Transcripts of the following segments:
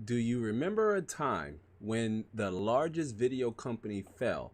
Do you remember a time when the largest video company fell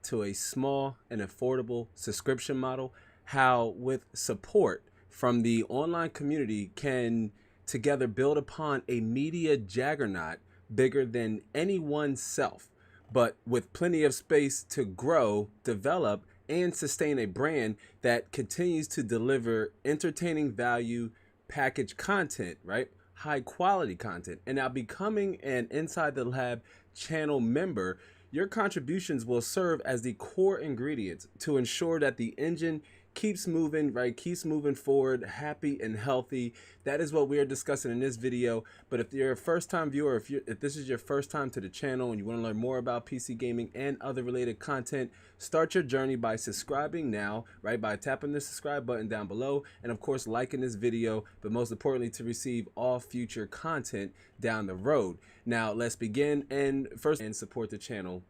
to a small and affordable subscription model? How, with support from the online community, can together build upon a media juggernaut bigger than any oneself, but with plenty of space to grow, develop, and sustain a brand that continues to deliver entertaining value, packaged content, right? High quality content. And now becoming an Inside the Lab channel member, your contributions will serve as the core ingredients to ensure that the engine keeps moving, right? Keeps moving forward, happy and healthy. That is what we are discussing in this video. But if you're a first-time viewer, if this is your first time to the channel and you want to learn more about PC gaming and other related content, start your journey by subscribing now, right? By tapping the subscribe button down below, and of course liking this video, but most importantly to receive all future content down the road. Now let's begin and first and support the channel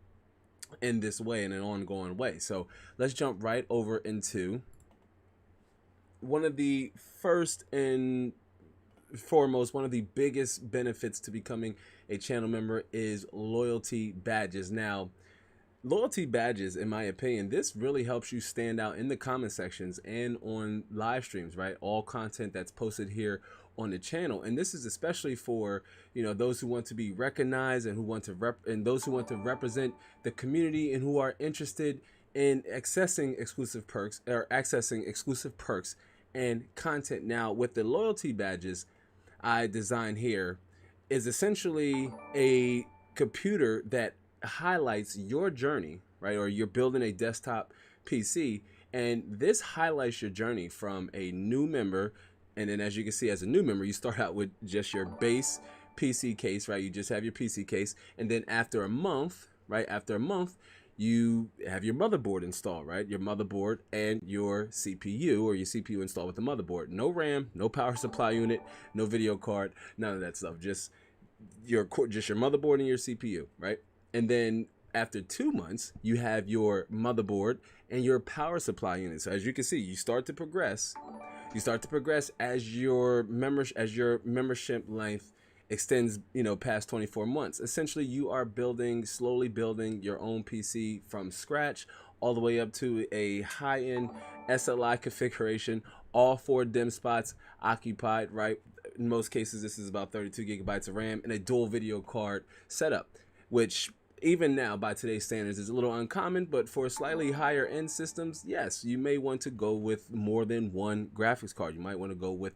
in this way, in an ongoing way. So let's jump right over into one of the first and foremost, one of the biggest benefits to becoming a channel member is loyalty badges. Now, loyalty badges, in my opinion, this really helps you stand out in the comment sections and on live streams, right? All content that's posted here on the channel. And this is especially for, those who want to be recognized and who want to those who want to represent the community and who are interested in accessing exclusive perks and content. Now, with the loyalty badges I designed here, is essentially a computer that highlights your journey, right? Or you're building a desktop PC, and this highlights your journey from a new member. And then, as you can see, as a new member, you start out with just your base PC case, right? You just have your PC case, and then after a month, right? After a month, you have your motherboard installed, right? Your motherboard and your CPU, or your CPU installed with the motherboard. No RAM, no power supply unit, no video card, none of that stuff. Just your motherboard and your CPU, right? And then after 2 months, you have your motherboard and your power supply unit. So as you can see, you start to progress. You start to progress as your membership length extends, past 24 months. Essentially, you are slowly building your own PC from scratch, all the way up to a high-end SLI configuration, all 4 DIMM spots occupied, right? In most cases, this is about 32 gigabytes of RAM and a dual video card setup, which even now by today's standards is a little uncommon. But for slightly higher end systems, yes, you may want to go with more than one graphics card. You might want to go with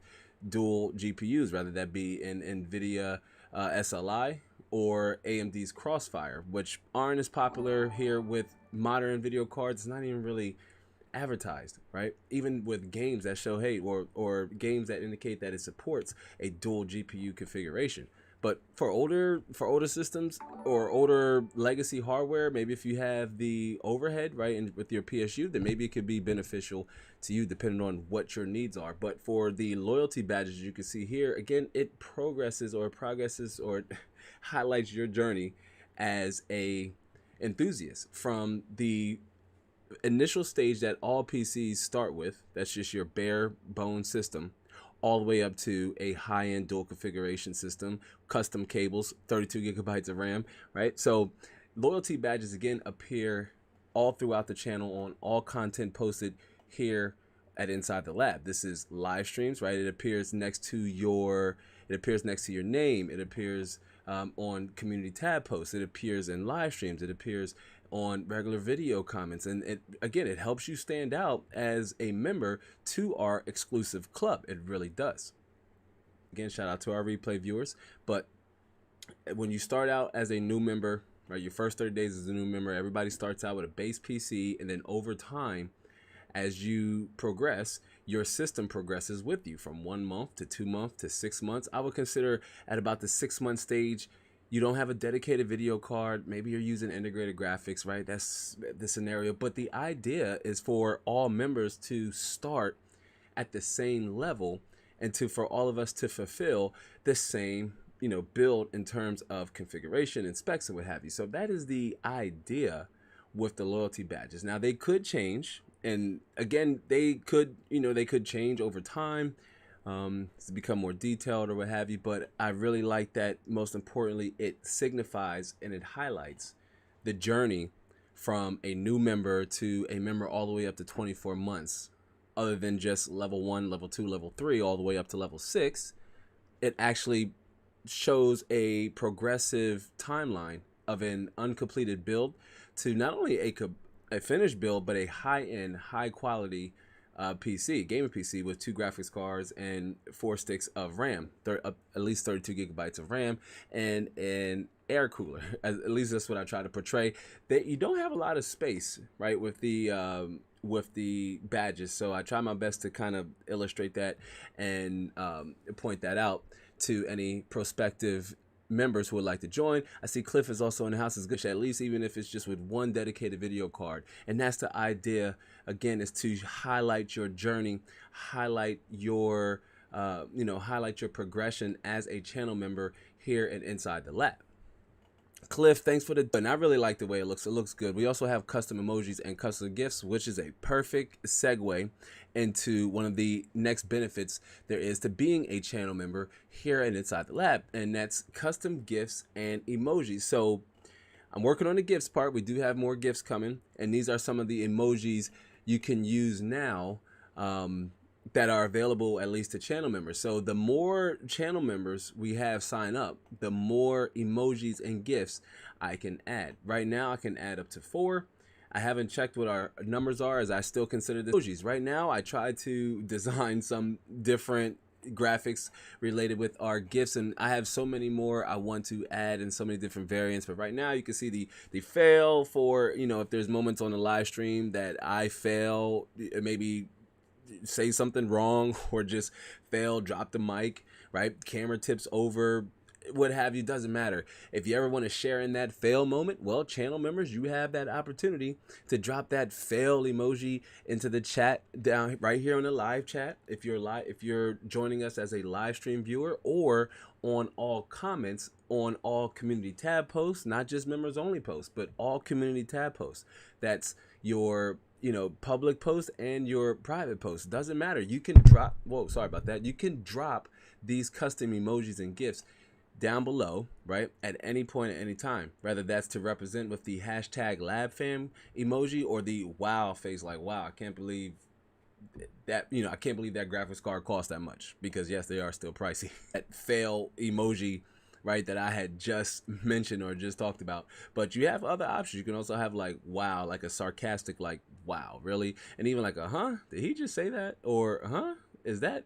dual GPUs, rather that be in NVIDIA SLI or AMD's Crossfire, which aren't as popular here with modern video cards. It's not even really advertised, right? Even with games that show, hey, or games that indicate that it supports a dual GPU configuration. But for older systems or older legacy hardware, maybe if you have the overhead, right, and with your PSU, then maybe it could be beneficial to you depending on what your needs are. But for the loyalty badges you can see here, again, it progresses or highlights your journey as a enthusiast from the initial stage that all PCs start with. That's just your bare bone system, all the way up to a high-end dual configuration system, custom cables, 32 gigabytes of RAM, right? So loyalty badges again appear all throughout the channel on all content posted here at Inside the Lab. This is live streams, right? It appears next to your name. It appears on community tab posts. It appears in live streams. It appears on regular video comments, and it helps you stand out as a member to our exclusive club. It really does. Again, shout out to our replay viewers. But when you start out as a new member, right, your first 30 days as a new member, everybody starts out with a base PC, and then over time, as you progress, your system progresses with you from 1 month to 2 months to 6 months. I would consider at about the 6-month stage, you don't have a dedicated video card. Maybe you're using integrated graphics, right? That's the scenario. But the idea is for all members to start at the same level, and for all of us to fulfill the same, build in terms of configuration and specs and what have you. So that is the idea with the loyalty badges. Now they could change, and again, they could change over time, to become more detailed or what have you. But I really like that. Most importantly, it signifies and it highlights the journey from a new member to a member all the way up to 24 months, other than just level 1, level 2, level 3, all the way up to level 6. It actually shows a progressive timeline of an uncompleted build to not only a finished build, but a high-end, high-quality gaming PC with 2 graphics cards and 4 sticks of RAM, at least 32 gigabytes of RAM, and an air cooler. At least that's what I try to portray. That you don't have a lot of space, right, with the badges. So I try my best to kind of illustrate that and point that out to any prospective members who would like to join. I see Cliff is also in the house. Is good, at least even if it's just with one dedicated video card. And that's the idea, again, is to highlight your journey, highlight your highlight your progression as a channel member here and Inside the Lab. Cliff, thanks for the, and I really like the way it looks. It looks good. We also have custom emojis and custom gifts, which is a perfect segue into one of the next benefits there is to being a channel member here at Inside the Lab, and that's custom gifts and emojis. So I'm working on the gifts part. We do have more gifts coming, and these are some of the emojis you can use now that are available at least to channel members. So the more channel members we have sign up, the more emojis and gifts I can add. Right now I can add up to 4. I haven't checked what our numbers are, as I still consider the emojis. Right now I try to design some different graphics related with our gifts, and I have so many more I want to add in so many different variants. But right now you can see the fail for, you know, if there's moments on the live stream that I fail, maybe say something wrong or just fail, drop the mic, right? Camera tips over, what have you, doesn't matter. If you ever want to share in that fail moment, well, channel members, you have that opportunity to drop that fail emoji into the chat down right here on the live chat. If you're joining us as a live stream viewer, or on all comments on all community tab posts, not just members only posts, but all community tab posts. That's your, you know, public post and your private post. Doesn't matter. You can drop, whoa, sorry about that. You can drop these custom emojis and gifts down below, right, at any point at any time, whether that's to represent with the hashtag LabFam emoji or the wow face, like, wow, I can't believe that, you know, I can't believe that graphics card cost that much, because yes, they are still pricey. That fail emoji, right, that I had just mentioned or just talked about. But you have other options. You can also have like wow, like a sarcastic, like wow, really, and even like a huh, did he just say that? Or huh, is that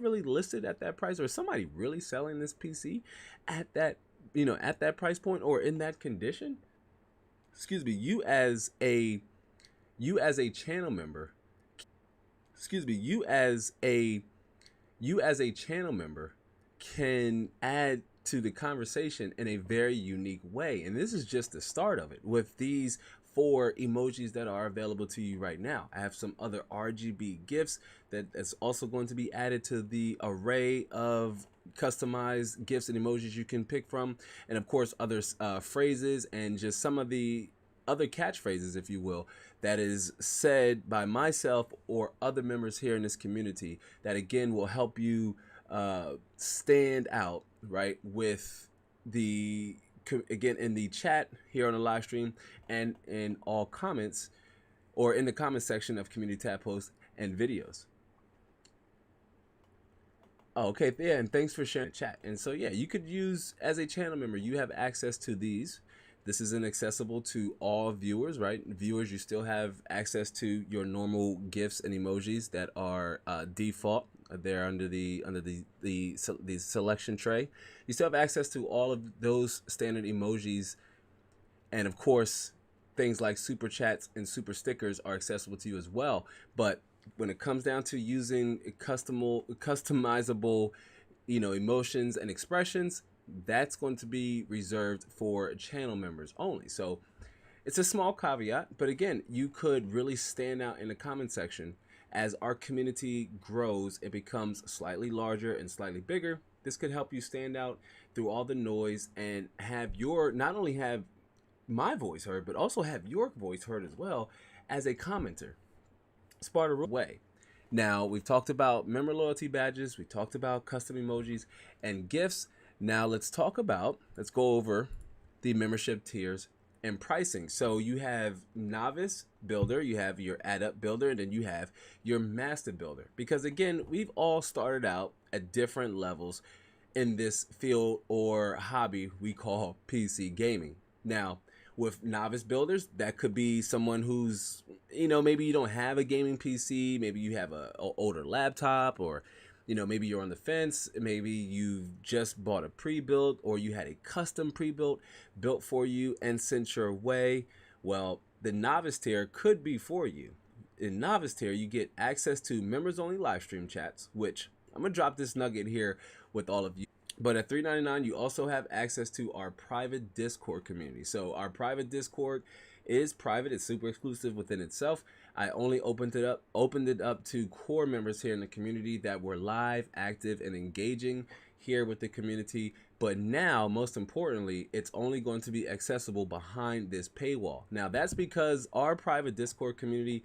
really listed at that price? Or is somebody really selling this PC at that, you know, at that price point or in that condition? Excuse me, you as a channel member, you as a channel member can add to the conversation in a very unique way. And this is just the start of it with these 4 emojis that are available to you right now. I have some other RGB gifts that's also going to be added to the array of customized gifts and emojis you can pick from. And of course, other phrases and just some of the other catchphrases, if you will, that is said by myself or other members here in this community that again will help you stand out, right, with the, again, in the chat here on the live stream and in all comments or in the comment section of community tab posts and videos. Oh, okay, yeah, and thanks for sharing the chat. And so yeah, you could use, as a channel member, you have access to these. This isn't accessible to all viewers, right? Viewers, you still have access to your normal gifs and emojis that are default. They're under the selection tray. You still have access to all of those standard emojis, and of course, things like super chats and super stickers are accessible to you as well. But when it comes down to using customizable, you know, emotions and expressions, that's going to be reserved for channel members only. So it's a small caveat, but again, you could really stand out in the comment section. As our community grows, it becomes slightly larger and slightly bigger. This could help you stand out through all the noise and have your, not only have my voice heard, but also have your voice heard as well as a commenter. It's part of the way. Now, we've talked about member loyalty badges, we talked about custom emojis and gifts. Now, let's go over the membership tiers and pricing. So, you have novice builder, you have your adept builder, and then you have your master builder. Because again, we've all started out at different levels in this field or hobby we call PC gaming. Now, with novice builders, that could be someone who's, maybe you don't have a gaming PC, maybe you have a older laptop, or maybe you're on the fence, maybe you've just bought a pre-built, or you had a custom pre-built built for you and sent your way. Well, the novice tier could be for you. In novice tier, you get access to members only live stream chats, which I'm gonna drop this nugget here with all of you. But at $3.99, you also have access to our private Discord community. So our private Discord is private. It's super exclusive within itself. I only opened it up to core members here in the community that were live, active, and engaging here with the community. But now, most importantly, it's only going to be accessible behind this paywall. Now, that's because our private Discord community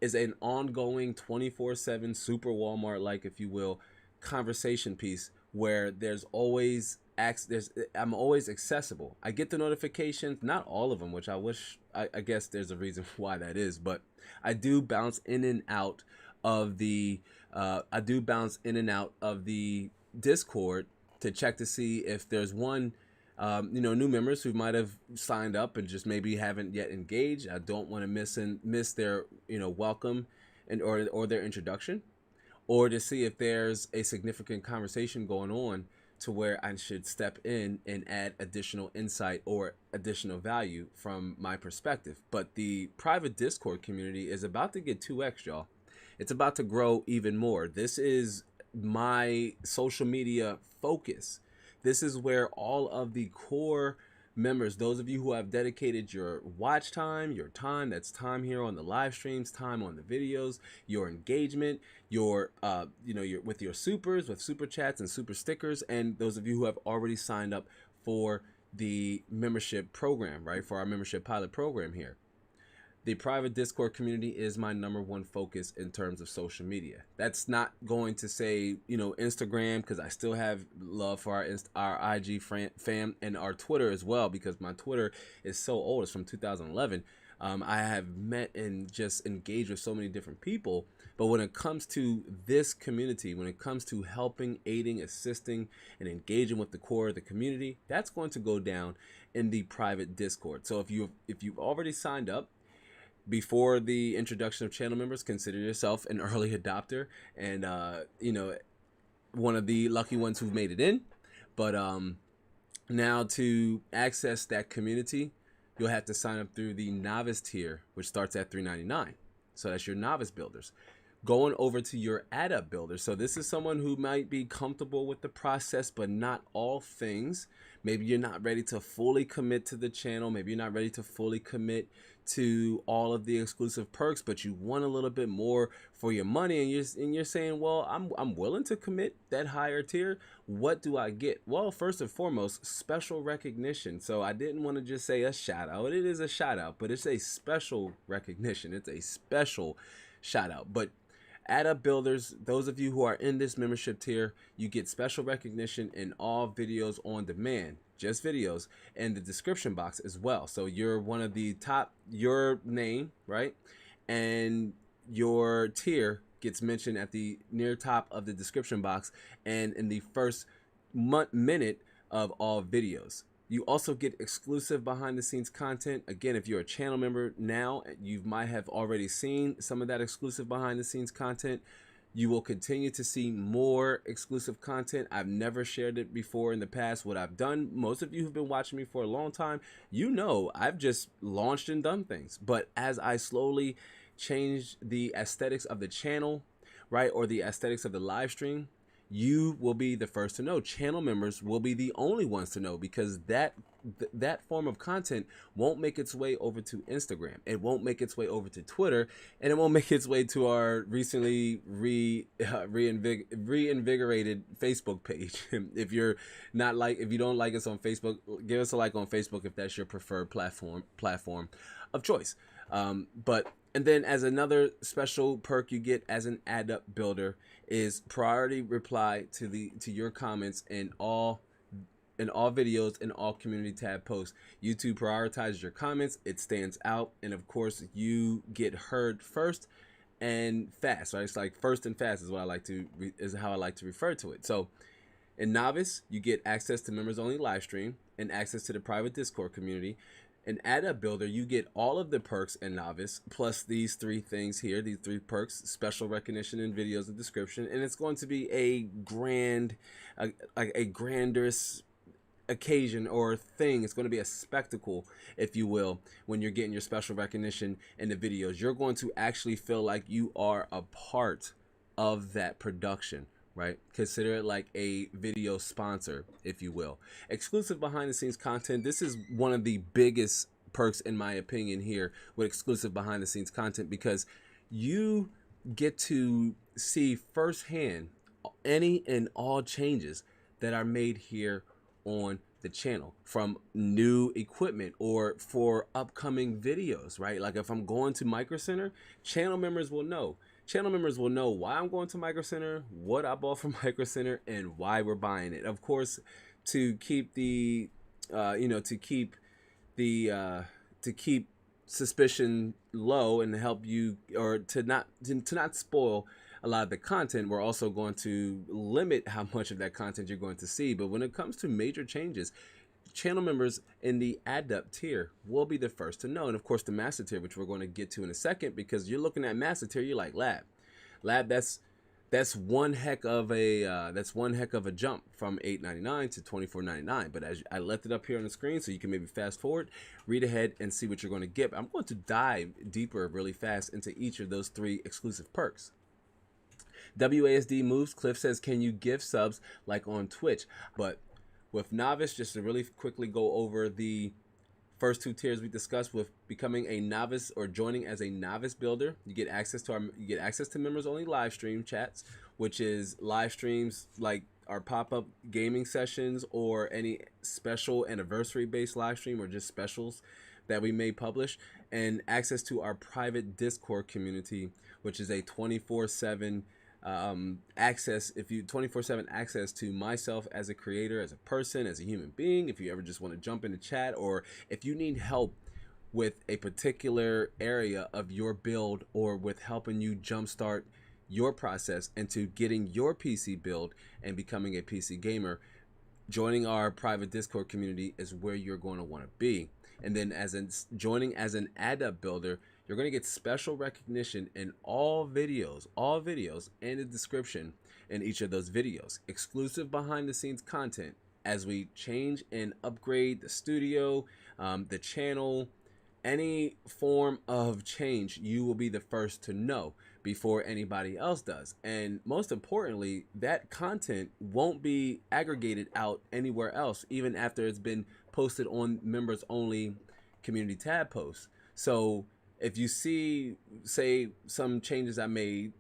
is an ongoing 24/7 super Walmart-like, if you will, conversation piece where I'm always accessible. I get the notifications, not all of them, which I guess there's a reason why that is, but I do bounce in and out of the Discord to check to see if there's new members who might have signed up and just maybe haven't yet engaged. I don't want to miss their welcome or their introduction, or to see if there's a significant conversation going on to where I should step in and add additional insight or additional value from my perspective. But the private Discord community is about to get 2x, y'all. It's about to grow even more. This is my social media focus. This is where all of the core members, those of you who have dedicated your watch time, your time, that's time here on the live streams, time on the videos, your engagement, your with your supers, with super chats and super stickers, and those of you who have already signed up for the membership program, right, for our membership pilot program here. The private Discord community is my #1 focus in terms of social media. That's not going to say, Instagram, because I still have love for our IG fam and our Twitter as well, because my Twitter is so old. It's from 2011. I have met and just engaged with so many different people. But when it comes to this community, when it comes to helping, aiding, assisting, and engaging with the core of the community, that's going to go down in the private Discord. So if you've already signed up, before the introduction of channel members, consider yourself an early adopter and one of the lucky ones who've made it in. But now to access that community, you'll have to sign up through the novice tier, which starts at $3.99. So that's your novice builders. Going over to your adept builder. So this is someone who might be comfortable with the process, but not all things. Maybe you're not ready to fully commit to the channel. Maybe you're not ready to fully commit to all of the exclusive perks, but you want a little bit more for your money, and you're saying, well, I'm willing to commit that higher tier. What do I get? Well, first and foremost, special recognition. So I didn't want to just say a shout out. It is a shout out, but it's a special recognition. It's a special shout out. But adept builders, those of you who are in this membership tier, you get special recognition in all videos on demand, just videos, and the description box as well. So you're one of the top, your name, right, and your tier gets mentioned at the near top of the description box and in the first minute of all videos. You also get exclusive behind the scenes content. Again, if you're a channel member now, you might have already seen some of that exclusive behind the scenes content. You will continue to see more exclusive content. I've never shared it before in the past. What I've done, most of you who've been watching me for a long time, I've just launched and done things. But as I slowly change the aesthetics of the channel, right, or the aesthetics of the live stream, you will be the first to know. Channel members will be the only ones to know, because that form of content won't make its way over to Instagram. It won't make its way over to Twitter, and it won't make its way to our recently reinvigorated Facebook page. If you don't like us on Facebook, give us a like on Facebook if that's your preferred platform of choice. But And then as another special perk you get as an adept builder is priority reply to your comments in all videos and all community tab posts. YouTube prioritizes your comments, it stands out, and of course you get heard first and fast, right? It's like first and fast is what I like to is how I like to refer to it. So in Novice, you get access to members only live stream and access to the private Discord community. In Adept Builder, you get all of the perks in Novice, plus these three things here, these three perks: special recognition in videos and description, and it's going to be a grandiose occasion or thing. It's going to be a spectacle, if you will, when you're getting your special recognition in the videos. You're going to actually feel like you are a part of that production, right? Consider it like a video sponsor, if you will. Exclusive behind the scenes content. This is one of the biggest perks, in my opinion, here with exclusive behind the scenes content, because you get to see firsthand any and all changes that are made here on the channel, from new equipment or for upcoming videos, right? Like if I'm going to Micro Center, channel members will know. Channel members will know why I'm going to Micro Center, what I bought from Micro Center, and why we're buying it. Of course, to keep the, to keep suspicion low and to help you, or to not spoil a lot of the content, we're also going to limit how much of that content you're going to see. But when it comes to major changes, channel members in the adept tier will be the first to know. And of course the master tier, which we're going to get to in a second, because you're looking at master tier, you're like, lab, that's one heck of a jump from $8.99 to $24.99. But as I left it up here on the screen, so you can maybe fast forward, read ahead, and see what you're going to get. I'm going to dive deeper really fast into each of those three exclusive perks. WASD moves. Cliff says, can you give subs like on Twitch? But with Novice, just to really quickly go over the first two tiers we discussed, with becoming a novice or joining as a novice builder, you get access to members only live stream chats, which is live streams like our pop-up gaming sessions or any special anniversary based live stream or just specials that we may publish, and access to our private Discord community, which is a 24/7 access, 24/7 access to myself as a creator, as a person, as a human being. If you ever just want to jump into chat, or if you need help with a particular area of your build, or with helping you jumpstart your process into getting your PC build and becoming a PC gamer, joining our private Discord community is where you're going to want to be. And then joining as an adept builder, you're going to get special recognition in all videos and a description in each of those videos. Exclusive behind the scenes content as we change and upgrade the studio, the channel, any form of change, you will be the first to know before anybody else does. And most importantly, that content won't be aggregated out anywhere else, even after it's been posted on members only community tab posts. So if you see, say, some changes I made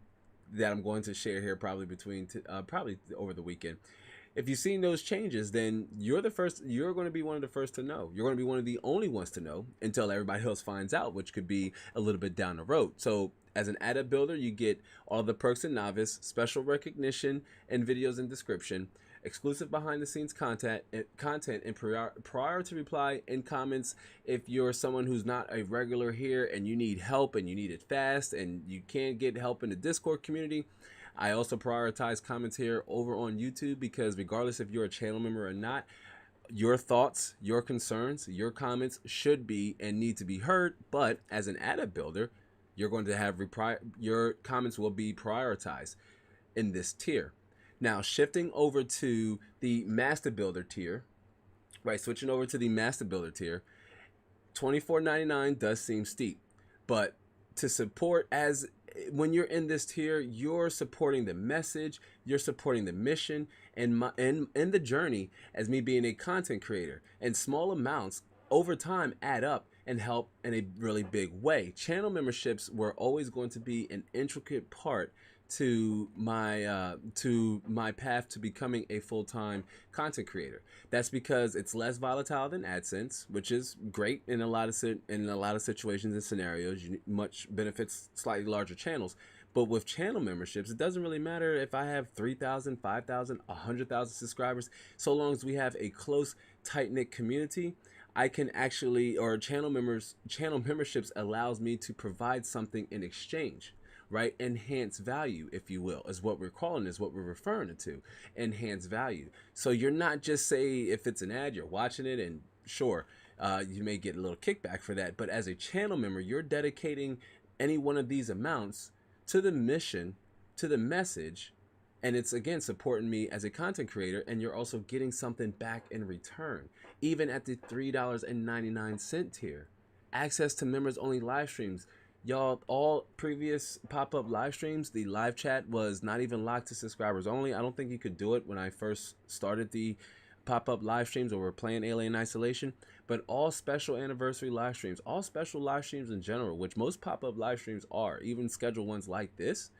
that I'm going to share here probably over the weekend, if you've seen those changes, then you're going to be one of the first to know. You're going to be one of the only ones to know until everybody else finds out, which could be a little bit down the road. So as an adept builder, you get all the perks in Novice, special recognition and videos and description, exclusive behind the scenes content and priority reply in comments if you're someone who's not a regular here and you need help and you need it fast and you can't get help in the Discord community. I also prioritize comments here over on YouTube, because regardless if you're a channel member or not, your thoughts, your concerns, your comments should be and need to be heard. But as an adept builder, you're going to have your comments will be prioritized in this tier. Now, shifting over to the Master Builder tier, right? Switching over to the Master Builder tier, $24.99 does seem steep, but to support, as when you're in this tier, you're supporting the message, you're supporting the mission, and the journey as me being a content creator. And small amounts over time add up and help in a really big way. Channel memberships were always going to be an intricate part to my path to becoming a full-time content creator. That's because it's less volatile than AdSense, which is great in a lot of situations and scenarios. You much benefits slightly larger channels. But with channel memberships, it doesn't really matter if I have 3,000, 5,000, 100,000 subscribers. So long as we have a close, tight-knit community, I can actually, or channel memberships allows me to provide something in exchange, right? Enhance value, if you will, is what we're calling, is what we're referring it to, enhance value. So you're not just, say, if it's an ad, you're watching it, and sure, you may get a little kickback for that. But as a channel member, you're dedicating any one of these amounts to the mission, to the message, and it's again supporting me as a content creator, and you're also getting something back in return. Even at the $3.99 tier, access to members only live streams. Y'all, all previous pop-up live streams, the live chat was not even locked to subscribers only. I don't think you could do it when I first started the pop-up live streams or we're playing Alien Isolation. But all special anniversary live streams, all special live streams in general, which most pop-up live streams are, even scheduled ones like this,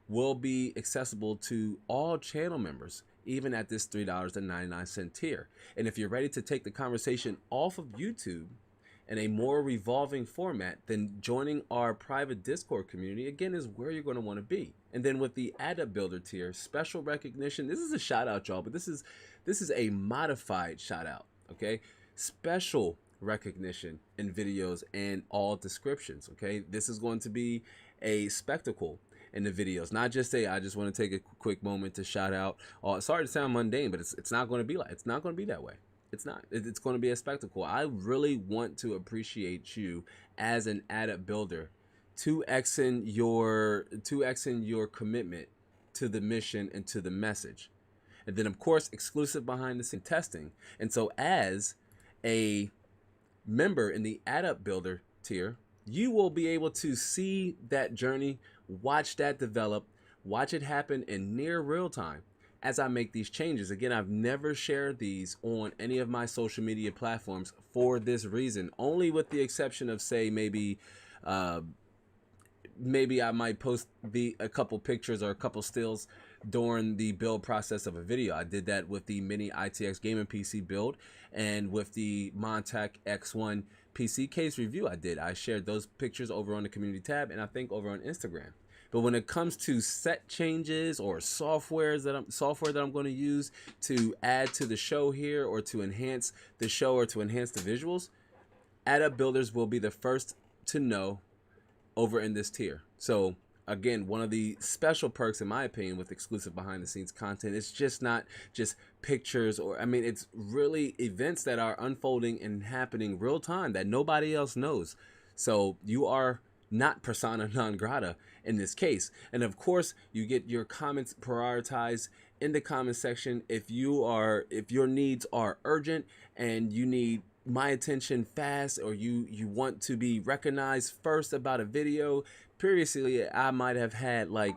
will be accessible to all channel members, even at this $3.99 tier. And if you're ready to take the conversation off of YouTube in a more revolving format, then joining our private Discord community, again, is where you're going to want to be. And then with the Adept Builder tier, special recognition, this is a shout out, y'all, but this is a modified shout out, okay? Special recognition in videos and all descriptions, okay? This is going to be a spectacle in the videos, not just say, I just want to take a quick moment to shout out. Sorry to sound mundane, but it's not going to be like, it's not going to be that way. It's not. It's going to be a spectacle. I really want to appreciate you as an Adept Builder, 2xing your commitment to the mission and to the message. And then, of course, exclusive behind the scene testing. And so as a member in the Adept Builder tier, you will be able to see that journey, watch that develop, watch it happen in near real time as I make these changes. Again, I've never shared these on any of my social media platforms for this reason, only with the exception of, say, maybe I might post a couple pictures or a couple stills during the build process of a video. I did that with the Mini ITX gaming PC build, and with the Montech X1 PC case review I shared those pictures over on the community tab, and I think over on Instagram. But when it comes to set changes or software that I'm going to use to add to the show here, or to enhance the show, or to enhance the visuals, Adept Builders will be the first to know over in this tier. So again, one of the special perks, in my opinion, with exclusive behind the scenes content, it's just not just pictures, or, I mean, it's really events that are unfolding and happening real time that nobody else knows. So you are not persona non grata in this case. And of course, you get your comments prioritized in the comment section. If your needs are urgent and you need my attention fast, or you want to be recognized first about a video. Previously, I might have had a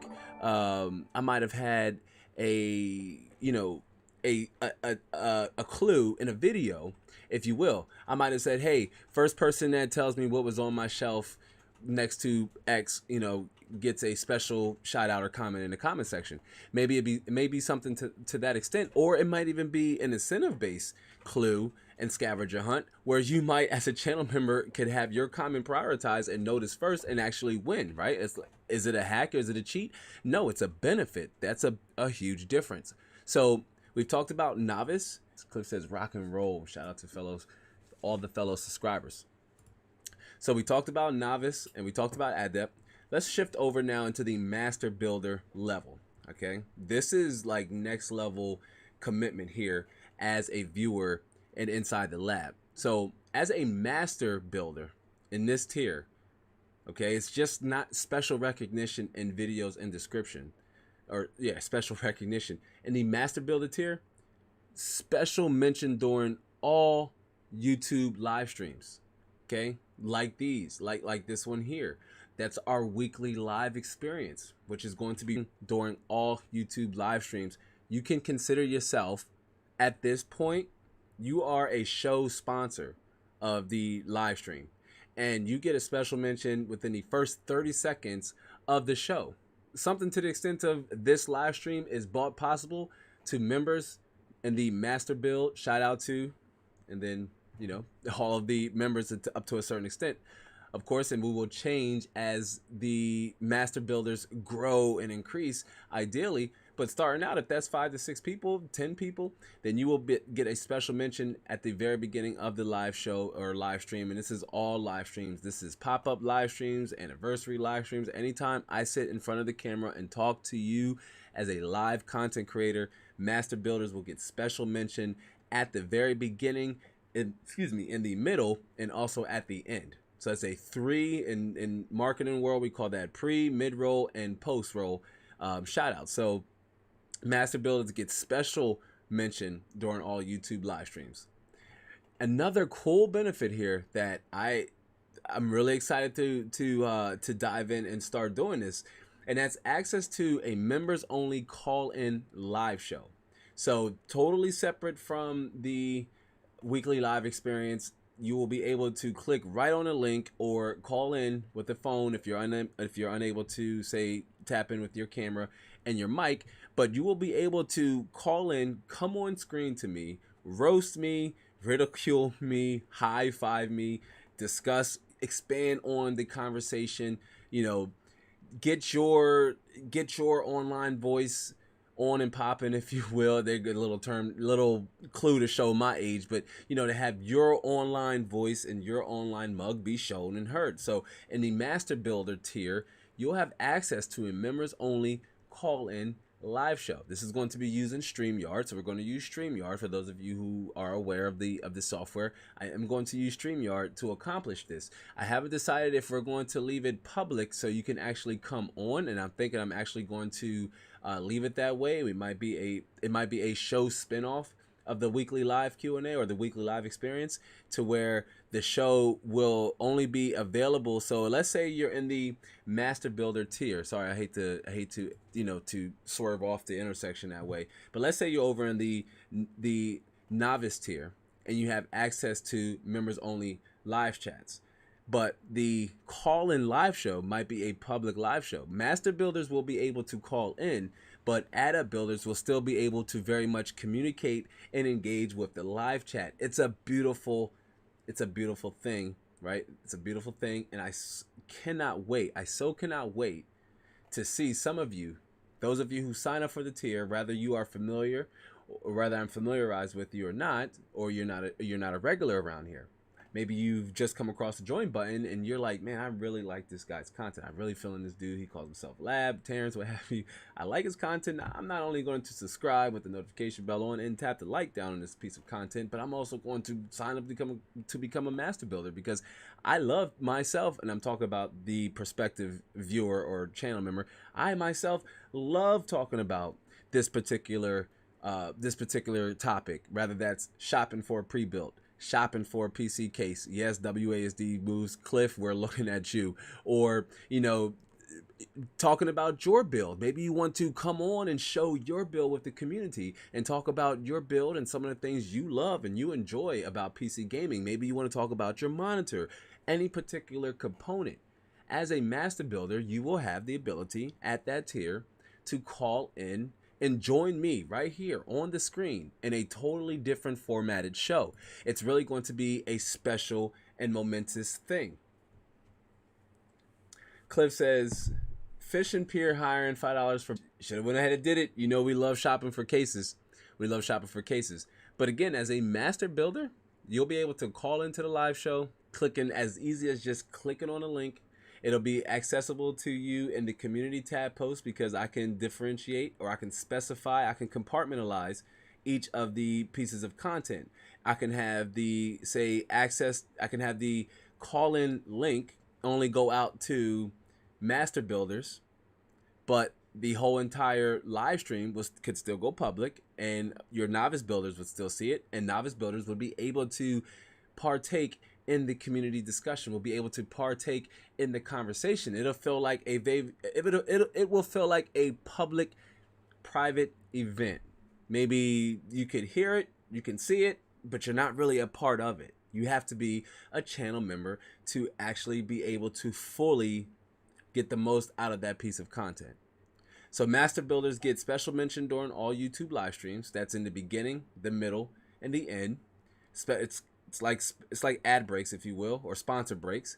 clue in a video, if you will. I might have said, hey, first person that tells me what was on my shelf next to X, gets a special shout out or comment in the comment section. Maybe it may be something to that extent, or it might even be an incentive based clue and scavenger hunt, where you might, as a channel member, could have your comment prioritized and noticed first and actually win, right? Is it a hack or is it a cheat? No, it's a benefit. That's a huge difference. So we've talked about novice. This clip says rock and roll. Shout out to all the fellow subscribers. So we talked about novice and we talked about adept. Let's shift over now into the master builder level. Okay, this is like next level commitment here as a viewer and inside the lab. So as a master builder in this tier, okay, it's just not special recognition in videos and description, or yeah, special recognition. In the master builder tier, special mention during all YouTube live streams. Okay, like these, like this one here. That's our weekly live experience, which is going to be during all YouTube live streams. You can consider yourself, at this point, you are a show sponsor of the live stream, and you get a special mention within the first 30 seconds of the show. something to the extent of this live stream is bought possible to members in the master build. Shout out to, and then all of the members up to a certain extent, of course, and we will change as the master builders grow and increase, ideally. But starting out, if that's 5 to 6 people, 10 people, then you will get a special mention at the very beginning of the live show or live stream. And this is all live streams. This is pop-up live streams, anniversary live streams. Anytime I sit in front of the camera and talk to you as a live content creator, master builders will get special mention at the very beginning, in the middle, and also at the end. So that's a 3 in marketing world. We call that pre, mid roll, and post roll shout out. So master builders get special mention during all YouTube live streams. Another cool benefit here that I'm really excited to dive in and start doing this, and that's access to a members only call-in live show. So totally separate from the weekly live experience. You will be able to click right on a link or call in with the phone if you're unable to, say, tap in with your camera and your mic, but you will be able to call in, come on screen to me, roast me, ridicule me, high five me, discuss, expand on the conversation, get your online voice on and popping, if you will. They're a good little clue to show my age, but to have your online voice and your online mug be shown and heard. So in the master builder tier, you'll have access to a members only call-in live show. This is going to be using StreamYard, so we're going to use StreamYard. For those of you who are aware of the software, I am going to use StreamYard to accomplish this. I haven't decided if we're going to leave it public so you can actually come on, and I'm thinking I'm actually going to leave it that way. It might be a show spinoff of the weekly live Q&A or the weekly live experience, to where the show will only be available. So let's say you're in the master builder tier. Sorry, I hate to to swerve off the intersection that way, but let's say you're over in the novice tier and you have access to members only live chats, but the call-in live show might be a public live show. Master builders will be able to call in, but add-up builders will still be able to very much communicate and engage with the live chat. It's a beautiful thing, right? It's a beautiful thing, and I cannot wait. I so cannot wait to see some of you, those of you who sign up for the tier, whether you are familiar, or rather I'm familiarized with you or not, or you're not a regular around here. Maybe you've just come across the join button and you're like, man, I really like this guy's content. I'm really feeling this dude. He calls himself Lab, Terrence, what have you. I like his content. I'm not only going to subscribe with the notification bell on and tap the like down on this piece of content, but I'm also going to sign up to become a master builder, because I love myself, and I'm talking about the prospective viewer or channel member. I myself love talking about this particular topic, rather that's shopping for a pre-built, shopping for a PC case. Yes, WASD moves. Cliff, we're looking at you. Or, talking about your build. Maybe you want to come on and show your build with the community and talk about your build and some of the things you love and you enjoy about PC gaming. Maybe you want to talk about your monitor, any particular component. As a master builder, you will have the ability at that tier to call in and join me right here on the screen in a totally different formatted show. It's really going to be a special and momentous thing. Cliff says, Fish and Pier hiring $5 for... Should have went ahead and did it. We love shopping for cases. We love shopping for cases. But again, as a master builder, you'll be able to call into the live show, clicking as easy as just clicking on a link. It'll be accessible to you in the community tab post, because I can differentiate, or I can specify, I can compartmentalize each of the pieces of content. I can have the call-in link only go out to master builders, but the whole entire live stream could still go public, and your novice builders would still see it, and novice builders would be able to partake in the community discussion, will be able to partake in the conversation. It'll feel like it will feel like a public private event. Maybe you could hear it, you can see it, but you're not really a part of it. You have to be a channel member to actually be able to fully get the most out of that piece of content. So master builders get special mention during all YouTube live streams. That's in the beginning, the middle, and the end. It's like ad breaks, if you will, or sponsor breaks.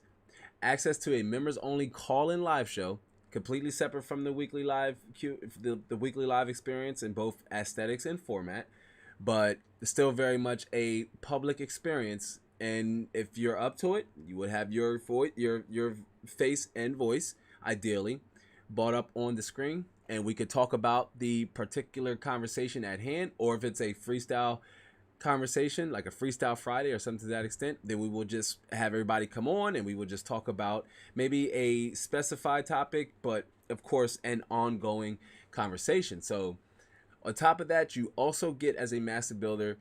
Access to a members only call-in live show, completely separate from the weekly live the weekly live experience in both aesthetics and format, but still very much a public experience. And if you're up to it, you would have your face and voice ideally brought up on the screen, and we could talk about the particular conversation at hand. Or if it's a freestyle conversation, like a freestyle Friday or something to that extent, then we will just have everybody come on and we will just talk about maybe a specified topic, but of course an ongoing conversation. So on top of that, you also get, as a master builder,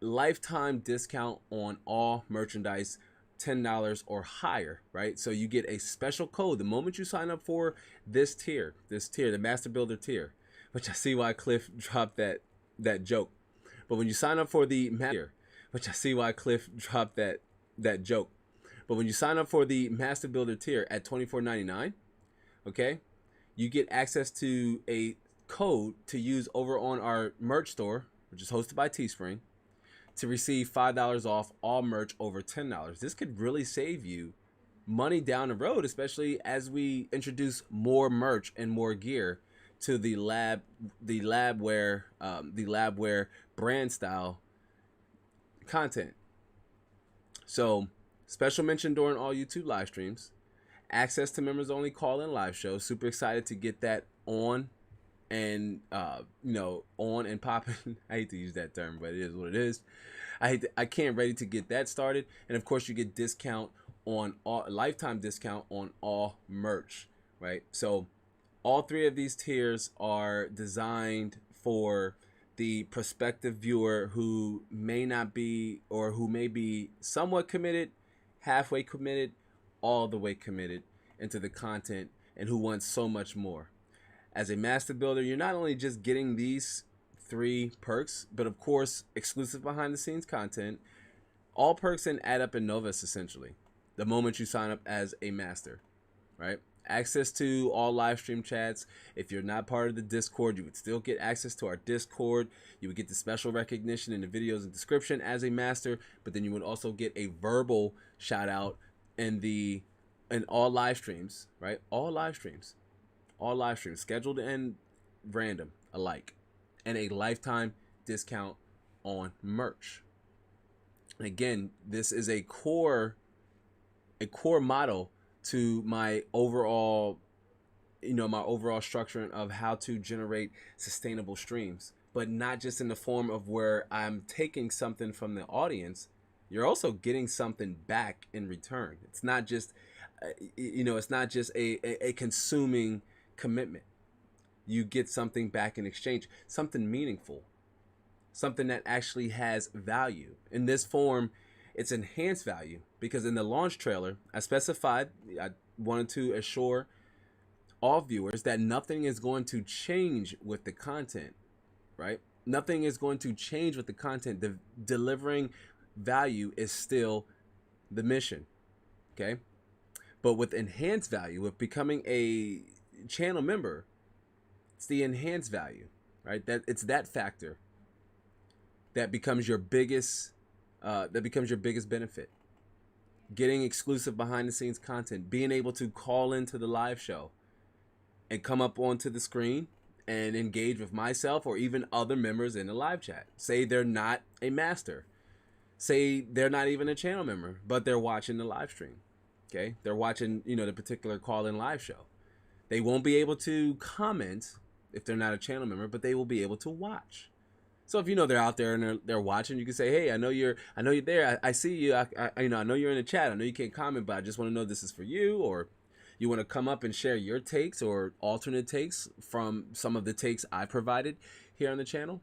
lifetime discount on all merchandise, $10 or higher, right? So you get a special code the moment you sign up for this tier, the master builder tier, which I see why Cliff dropped that joke. But when you sign up for the master, which I see why Cliff dropped that joke. But when you sign up for the master builder tier at $24.99, okay, you get access to a code to use over on our merch store, which is hosted by Teespring, to receive $5 off all merch over $10. This could really save you money down the road, especially as we introduce more merch and more gear to the labware brand style content. So special mention during all YouTube live streams, access to members only call-in live shows. Super excited to get that on and on and popping. I hate to use that term, but it is what it is. I can't ready to get that started. And of course you get lifetime discount on all merch, right? So all three of these tiers are designed for the prospective viewer who may not be, or who may be somewhat committed, halfway committed, all the way committed into the content, and who wants so much more. As a master builder, you're not only just getting these 3 perks, but of course exclusive behind the scenes content, all perks in AddUp and Novus essentially, the moment you sign up as a master, right? Access to all live stream chats. If you're not part of the Discord, you would still get access to our Discord. You would get the special recognition in the videos and description as a master, but then you would also get a verbal shout out in all live streams, right? All live streams, scheduled and random alike, and a lifetime discount on merch. Again, this is a core model to my overall structuring of how to generate sustainable streams, but not just in the form of where I'm taking something from the audience. You're also getting something back in return. It's not just a consuming commitment. You get something back in exchange, something meaningful, something that actually has value. In this form, it's enhanced value, because in the launch trailer, I wanted to assure all viewers that nothing is going to change with the content, right? Nothing is going to change with the content. The delivering value is still the mission, okay? But with enhanced value, with becoming a channel member, it's the enhanced value, right? That it's that factor that becomes your biggest benefit. Getting exclusive behind the scenes content, being able to call into the live show and come up onto the screen and engage with myself or even other members in the live chat. Say they're not a master, say they're not even a channel member, but they're watching the live stream. Okay, they're watching the particular call-in live show. They won't be able to comment if they're not a channel member, but they will be able to watch. So if they're out there and they're watching, you can say, hey, I know you're there. I see you. I know you're in the chat. I know you can't comment, but I just want to know this is for you. Or you want to come up and share your takes or alternate takes from some of the takes I provided here on the channel.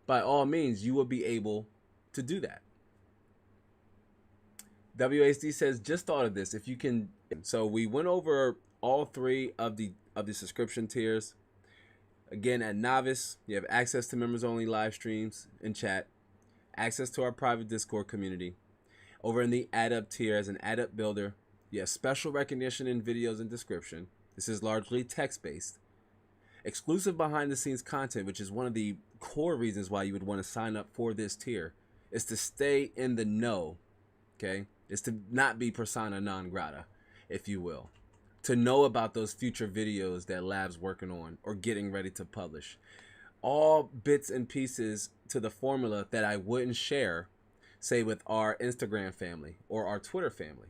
By all means, you will be able to do that. WASD says, just thought of this. If you can, so we went over all 3 of the subscription tiers. Again, at Novice, you have access to members only live streams and chat, access to our private Discord community. Over in the AddUp tier, as an AddUp builder, you have special recognition in videos and description. This is largely text-based. Exclusive behind the scenes content, which is one of the core reasons why you would want to sign up for this tier, is to stay in the know. Okay, is to not be persona non grata, if you will, to know about those future videos that Lab's working on or getting ready to publish. All bits and pieces to the formula that I wouldn't share, say, with our Instagram family or our Twitter family.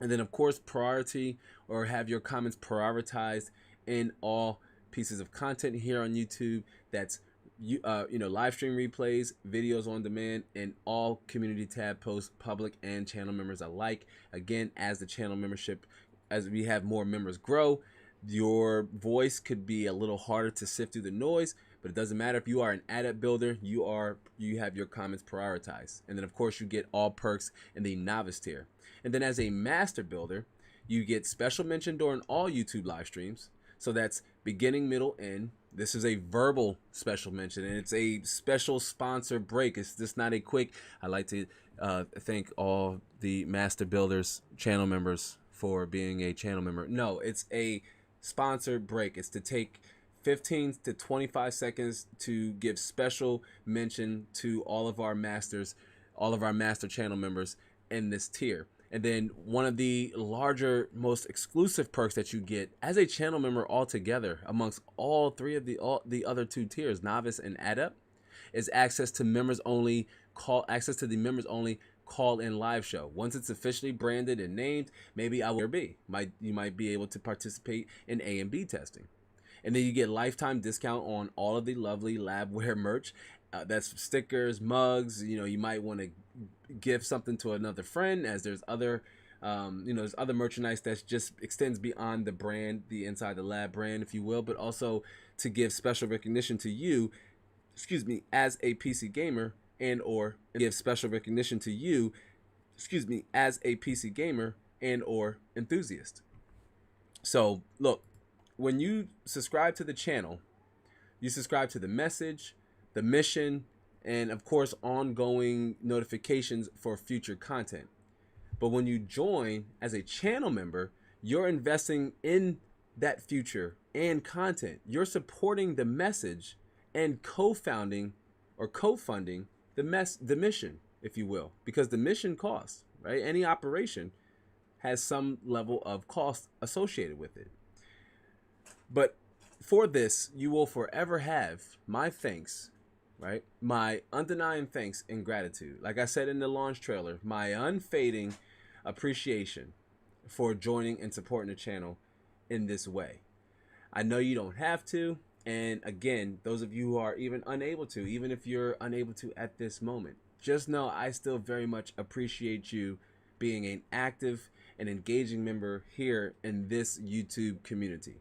And then, of course, priority, or have your comments prioritized in all pieces of content here on YouTube. That's live stream replays, videos on demand, and all community tab posts, public and channel members alike. Again, as the channel membership, as we have more members grow, your voice could be a little harder to sift through the noise, but it doesn't matter. If you are an adept builder, you have your comments prioritized. And then, of course, you get all perks in the novice tier. And then as a master builder, you get special mention during all YouTube live streams. So that's beginning, middle, end. This is a verbal special mention, and it's a special sponsor break. It's just not a quick. I'd like to thank all the master builders channel members for being a channel member. No, it's a sponsor break. It's to take 15 to 25 seconds to give special mention to all of our masters, all of our master channel members in this tier. And then one of the larger, most exclusive perks that you get as a channel member altogether amongst all the other two tiers, novice and adept, is access to the members only call-in live show. Once it's officially branded and named, maybe you might be able to participate in A and B testing. And then you get lifetime discount on all of the lovely Labware merch. That's stickers, mugs. You might want to give something to another friend, as there's other there's other merchandise that just extends beyond the brand, the Inside the Lab brand, if you will, but also to give special recognition to you, as a PC gamer, and or give special recognition to you, as a PC gamer and or enthusiast. So look, when you subscribe to the channel, you subscribe to the message, the mission, and of course ongoing notifications for future content. But when you join as a channel member, you're investing in that future and content. You're supporting the message and co-funding the mission, if you will, because the mission costs, right? Any operation has some level of cost associated with it. But for this, you will forever have my thanks, right? My undenying thanks and gratitude. Like I said in the launch trailer, my unfading appreciation for joining and supporting the channel in this way. I know you don't have to. And again, those of you who are even if you're unable to at this moment, just know I still very much appreciate you being an active and engaging member here in this YouTube community.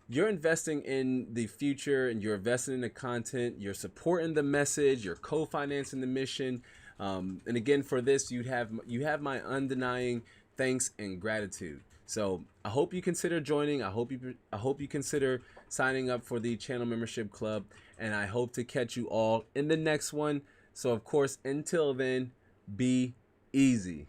You're investing in the future, and you're investing in the content, you're supporting the message, you're co-financing the mission. And again, for this, you have my undenying thanks and gratitude. So I hope you consider joining. I hope you consider signing up for the channel membership club, and I hope to catch you all in the next one. So of course, until then, be easy.